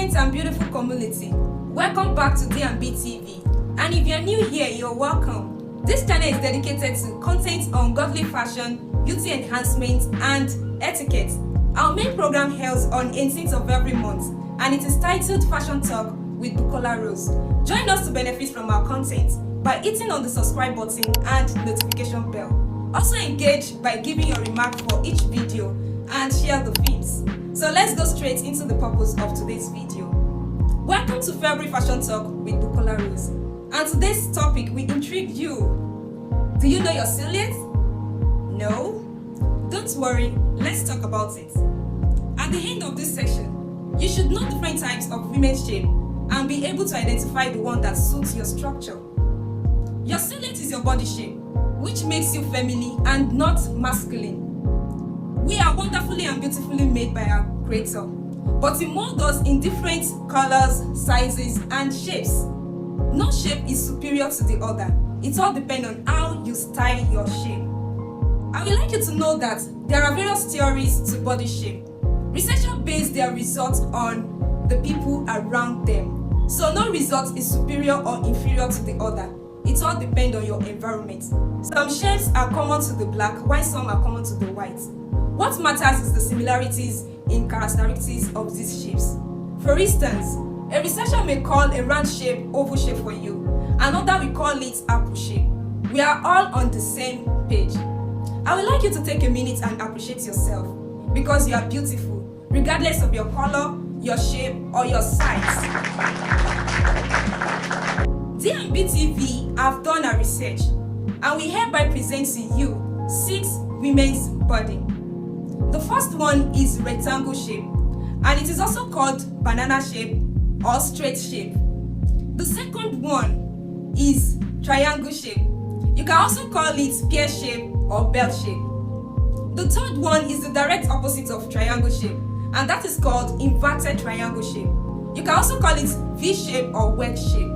pleasant and beautiful community. Welcome back to D&B TV. And if you're new here, you're welcome. This channel is dedicated to content on godly fashion, beauty enhancement, and etiquette. Our main program hails on 18th of every month, and it is titled Fashion Talk with Bukola Rose. Join us to benefit from our content by hitting on the subscribe button and notification bell. Also engage by giving your remark for each video and share the feeds. So let's go straight into the purpose of today's video. Welcome to February Fashion Talk with Bukola Rose. And today's topic will intrigue you. Do you know your silhouette? No? Don't worry, let's talk about it. At the end of this section, you should know different types of women's shape and be able to identify the one that suits your structure. Your silhouette is your body shape, which makes you feminine and not masculine. We are wonderfully and beautifully made by our Creator, but He molds us in different colors, sizes, and shapes. No shape is superior to the other. It all depends on how you style your shape. I would like you to know that there are various theories to body shape. Researchers base their results on the people around them. So no result is superior or inferior to the other. It all depends on your environment. Some shapes are common to the black, while some are common to the white. What matters is the similarities in characteristics of these shapes. For instance, a researcher may call a round shape oval shape for you. Another will call it apple shape. We are all on the same page. I would like you to take a minute and appreciate yourself because you are beautiful, regardless of your color, your shape, or your size. D&B TV have done a research, and we hereby present to you 6 women's body. The first one is rectangle shape, and it is also called banana shape or straight shape. The second one is triangle shape. You can also call it pear shape or bell shape. The third one is the direct opposite of triangle shape, and that is called inverted triangle shape. You can also call it V shape or wedge shape.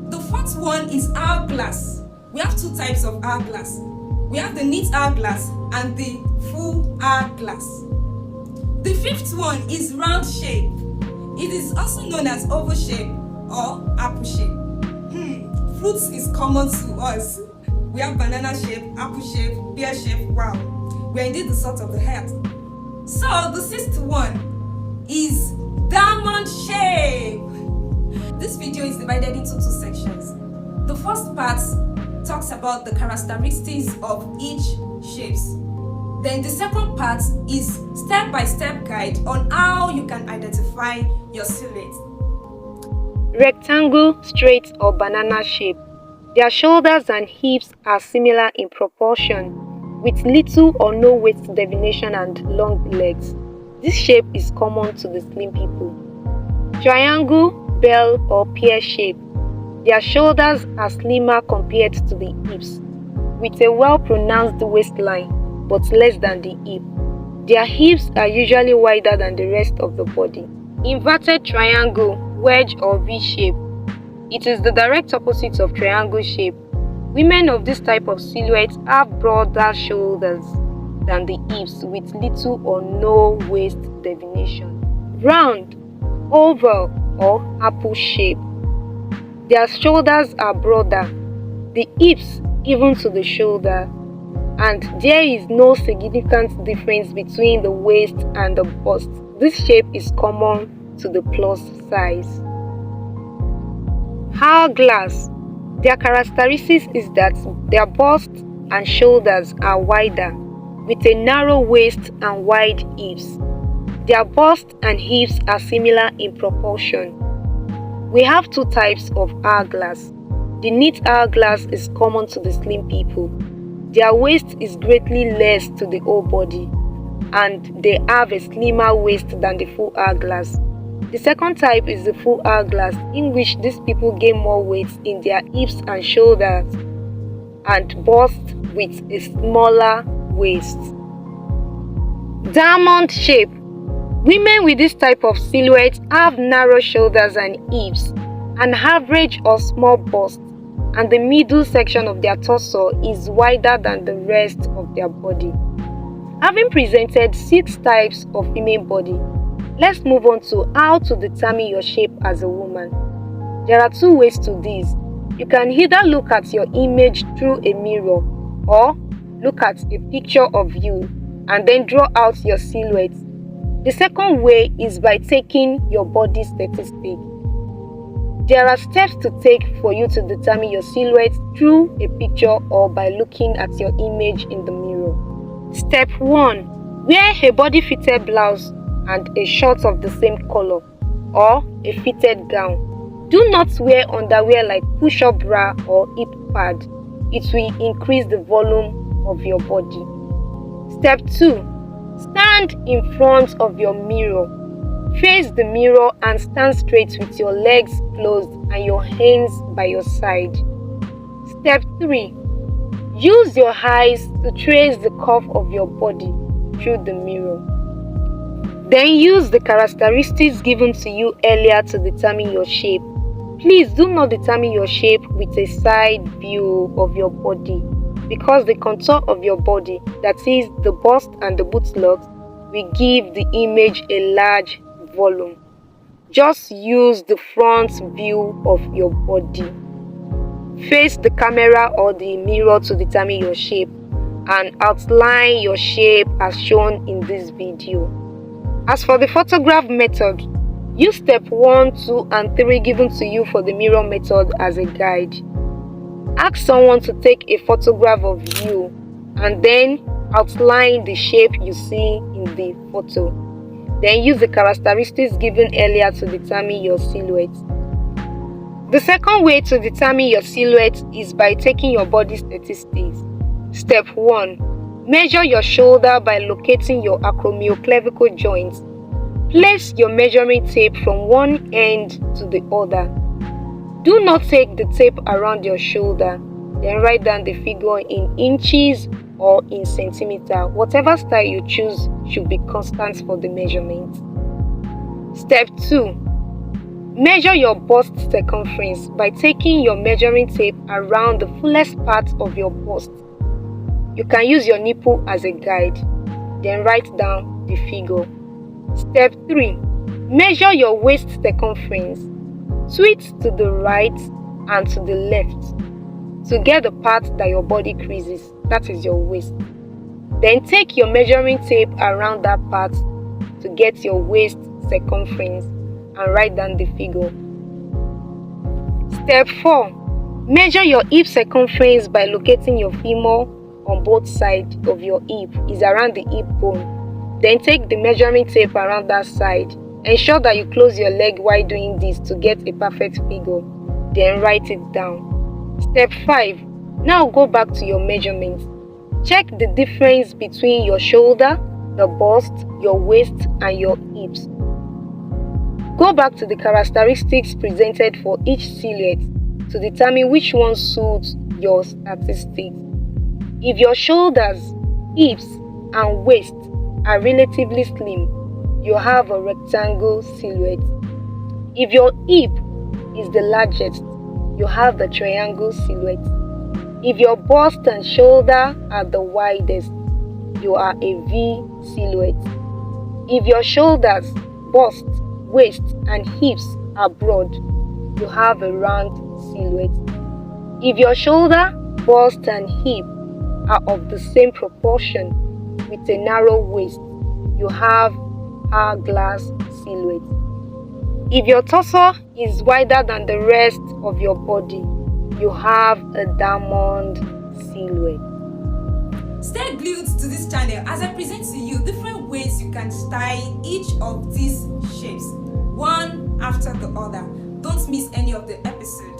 The fourth one is hourglass. We have 2 types of hourglass. We have the neat hourglass and the full hourglass. The fifth one is round shape. It is also known as oval shape or apple shape. Fruits is common to us. We have banana shape, apple shape, pear shape. Wow, we are indeed the salt of the earth. So the 6th one is diamond shape. This video is divided into 2 sections. The first part talks about the characteristics of each shapes. Then the second part is step-by-step guide on how you can identify your silhouette. Rectangle, straight, or banana shape. Their shoulders and hips are similar in proportion, with little or no waist definition and long legs. This shape is common to the slim people. Triangle, bell, or pear shape. Their shoulders are slimmer compared to the hips, with a well-pronounced waistline, but less than the hip. Their hips are usually wider than the rest of the body. Inverted triangle, wedge, or V shape. It is the direct opposite of triangle shape. Women of this type of silhouette have broader shoulders than the hips, with little or no waist definition. Round, oval, or apple shape. Their shoulders are broader, the hips even to the shoulder, and there is no significant difference between the waist and the bust. This shape is common to the plus size. Hourglass. Their characteristics is that their bust and shoulders are wider, with a narrow waist and wide hips. Their bust and hips are similar in proportion. We have 2 types of hourglass. The neat hourglass is common to the slim people. Their waist is greatly less to the whole body, and they have a slimmer waist than the full hourglass. The second type is the full hourglass, in which these people gain more weight in their hips and shoulders and bust with a smaller waist. Diamond shape. Women with this type of silhouette have narrow shoulders and hips, an average or small bust, and the middle section of their torso is wider than the rest of their body. Having presented 6 types of female body, Let's move on to how to determine your shape as a woman. There are two ways to this. You can either look at your image through a mirror or look at a picture of you and then draw out your silhouette. The second way is by taking your body statistic. There are steps to take for you to determine your silhouette through a picture or by looking at your image in the mirror. Step 1. Wear a body-fitted blouse and a short of the same color or a fitted gown. Do not wear underwear like push-up bra or hip pad. It will increase the volume of your body. Step 2. Stand in front of your mirror. Face the mirror and stand straight with your legs closed and your hands by your side. Step 3. Use your eyes to trace the curve of your body through the mirror. Then use the characteristics given to you earlier to determine your shape. Please do not determine your shape with a side view of your body, because the contour of your body, that is the bust and the buttocks, will give the image a large volume. Just use the front view of your body. Face the camera or the mirror to determine your shape and outline your shape as shown in this video. As for the photograph method, use step 1, 2 and 3 given to you for the mirror method as a guide. Ask someone to take a photograph of you and then outline the shape you see in the photo. Then use the characteristics given earlier to determine your silhouette. The second way to determine your silhouette is by taking your body statistics. Step 1. Measure your shoulder by locating your acromioclavicle joint. Place your measuring tape from one end to the other. Do not take the tape around your shoulder, then write down the figure in inches or in centimeter. Whatever style you choose should be constant for the measurement. Step 2. Measure your bust circumference by taking your measuring tape around the fullest part of your bust. You can use your nipple as a guide, then write down the figure. Step 3. Measure your waist circumference. Twist to the right and to the left to get the part that your body creases, that is your waist. Then take your measuring tape around that part to get your waist circumference and write down the figure. Step 4. Measure your hip circumference by locating your femur on both sides of your hip is around the hip bone. Then take the measuring tape around that side. Ensure that you close your leg while doing this to get a perfect figure. Then write it down. Step 5. Now go back to your measurements. Check the difference between your shoulder, the bust, your waist and your hips. Go back to the characteristics presented for each silhouette to determine which one suits your statistics. If your shoulders, hips and waist are relatively slim, you have a rectangle silhouette. If your hip is the largest, you have the triangle silhouette. If your bust and shoulder are the widest, you are a V silhouette. If your shoulders, bust, waist and hips are broad, you have a round silhouette. If your shoulder, bust and hip are of the same proportion with a narrow waist, you have hourglass silhouette. If your torso is wider than the rest of your body, you have a diamond silhouette. Stay glued to this channel as I present to you different ways you can style each of these shapes, one after the other. Don't miss any of the episode.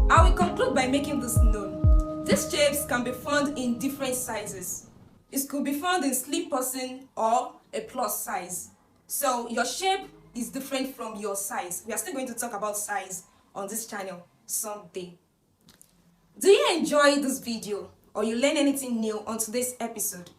I will conclude by making this known. These shapes can be found in different sizes. It could be found in slim person or a plus size. So your shape is different from your size. We are still going to talk about size on this channel someday. Do you enjoy this video or you learn anything new on today's episode?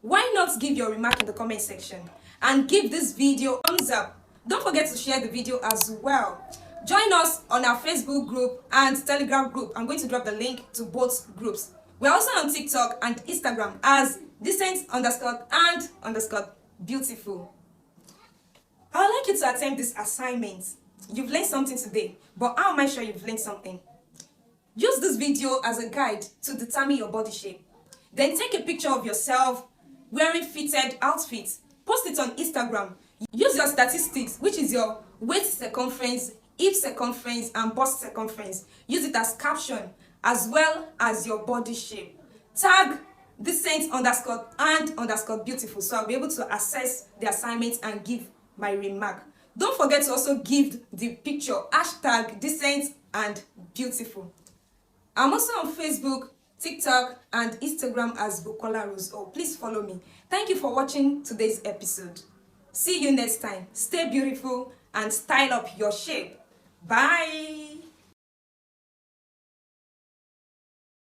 Why not give your remark in the comment section and give this video a thumbs up. Don't forget to share the video as well. Join us on our Facebook group and Telegram group. I'm going to drop the link to both groups. We're also on TikTok and Instagram as decent_and_beautiful. I would like you to attempt this assignment. You've learned something today, but how am I sure you've learned something? Use this video as a guide to determine your body shape. Then take a picture of yourself wearing fitted outfits. Post it on Instagram. Use your statistics, which is your waist circumference, hip circumference, and bust circumference. Use it as caption as well as your body shape. Tag decent underscore and underscore beautiful so I'll be able to assess the assignment and give my remark. Don't forget to also give the picture hashtag decent and beautiful. I'm also on Facebook, TikTok, and Instagram as Bukola Rose. Oh, please follow me. Thank you for watching today's episode. See you next time. Stay beautiful and style up your shape. Bye.